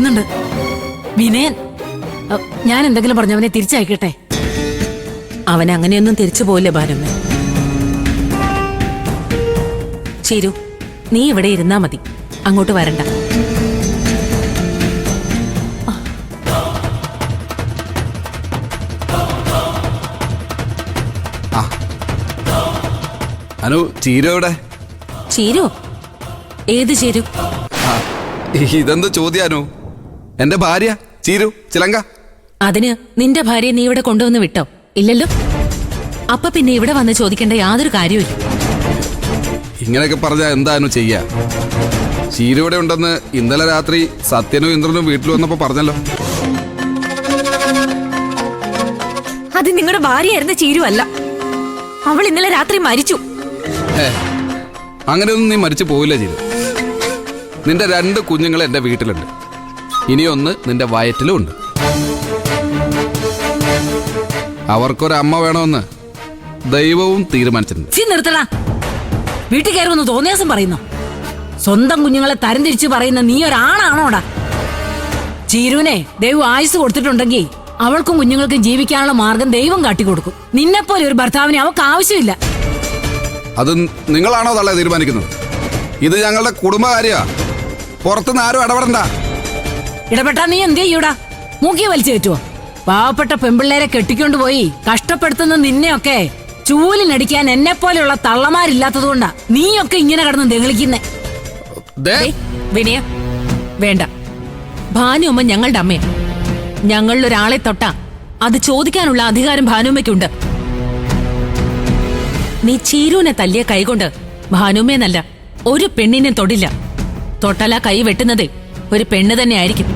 വരുന്നുണ്ട്. വിനയൻ. ഞാൻ എന്തെങ്കിലും പറഞ്ഞവനെ തിരിച്ചയക്കട്ടെ? അവൻ അങ്ങനെയൊന്നും തിരിച്ചു പോയില്ല ഭാനുമ്മ. ചിരു, നീ ഇവിടെ ഇരുന്നാ മതി, അങ്ങോട്ട് വരണ്ട. അനു, ചീരു എവിടെ? ചീരു? ഏത് ചീരു? ഇതെന്ത് ചോദ്യാനു? എന്റെ ഭാര്യ ചീരു ചിലങ്ക. അതിന് നിന്റെ ഭാര്യയെ നീ ഇവിടെ കൊണ്ടുവന്ന് വിട്ടോ? ഇല്ലല്ലോ. അപ്പൊ പിന്നെ ഇവിടെ വന്ന് ചോദിക്കേണ്ട യാതൊരു കാര്യവും. ഇങ്ങനെയൊക്കെ പറഞ്ഞാ എന്താനു ചെയ്യാ? ചീരു ഇവിടെ ഉണ്ടെന്ന് ഇന്നലെ രാത്രി സത്യനും ഇന്ദ്രനും വീട്ടിൽ വന്നപ്പോ പറഞ്ഞല്ലോ. അത് നിങ്ങളുടെ ഭാര്യയായിരുന്ന ചീരു അല്ല. അവൾ ഇന്നലെ രാത്രി മരിച്ചു. അങ്ങനെയൊന്നും നീ മരിച്ചു പോവില്ല ചീരു. നിന്റെ 2 കുഞ്ഞുങ്ങൾ എന്റെ വീട്ടിലുണ്ട്. ഇനിയൊന്ന് നിന്റെ വയറ്റിലും ഉണ്ട്. അവർക്കൊരമ്മ വേണമെന്ന് ദൈവവും തീരുമാനിച്ചിട്ടുണ്ട്. നിർത്തടാ. വീട്ടിൽ കയറുമെന്ന് തോന്നിയാസം പറയുന്നു. സ്വന്തം കുഞ്ഞുങ്ങളെ തരംതിരിച്ച് പറയുന്ന നീ ഒരാണാണോടാ? ചീരുവിനെ ദൈവം ആയുസ് കൊടുത്തിട്ടുണ്ടെങ്കിൽ അവൾക്കും കുഞ്ഞുങ്ങൾക്കും ജീവിക്കാനുള്ള മാർഗം ദൈവം കാട്ടിക്കൊടുക്കും. നിന്നെപ്പോലെ ഒരു ഭർത്താവിനെ അവൾക്ക് ആവശ്യമില്ല. അത് നിങ്ങളാണോ തള്ളേ തീരുമാനിക്കുന്നത്? ഇത് ഞങ്ങളുടെ കുടുംബകാര്യ. പുറത്തുനിന്ന് ആരും ഇടപെടണ്ട. ഇടപെട്ടാ നീ എന്ത് ചെയ്യൂടാ? മൂക്കിയെ വലിച്ചു കയറ്റുവോ? പാവപ്പെട്ട പെമ്പിള്ളേരെ കെട്ടിക്കൊണ്ടുപോയി കഷ്ടപ്പെടുത്തുന്ന നിന്നെയൊക്കെ ചൂലിനടിക്കാൻ എന്നെ പോലെയുള്ള തള്ളമാരില്ലാത്തതുകൊണ്ടാ നീയൊക്കെ ഇങ്ങനെ കിടന്ന് ദെളിക്കുന്നേ. വിനയ, വേണ്ട. ഭാനുമ്മ ഞങ്ങളുടെ അമ്മയാ. ഞങ്ങളിലൊരാളെ തൊട്ടാ അത് ചോദിക്കാനുള്ള അധികാരം ഭാനുമ്മയ്ക്കുണ്ട്. നീ ചീരുവിനെ തല്ലിയ കൈകൊണ്ട് ഭാനുമ്മയെന്നല്ല ഒരു പെണ്ണിനെ തൊടില്ല. തൊട്ടല കൈ വെട്ടുന്നത് ഒരു പെണ്ണ് തന്നെ ആയിരിക്കും.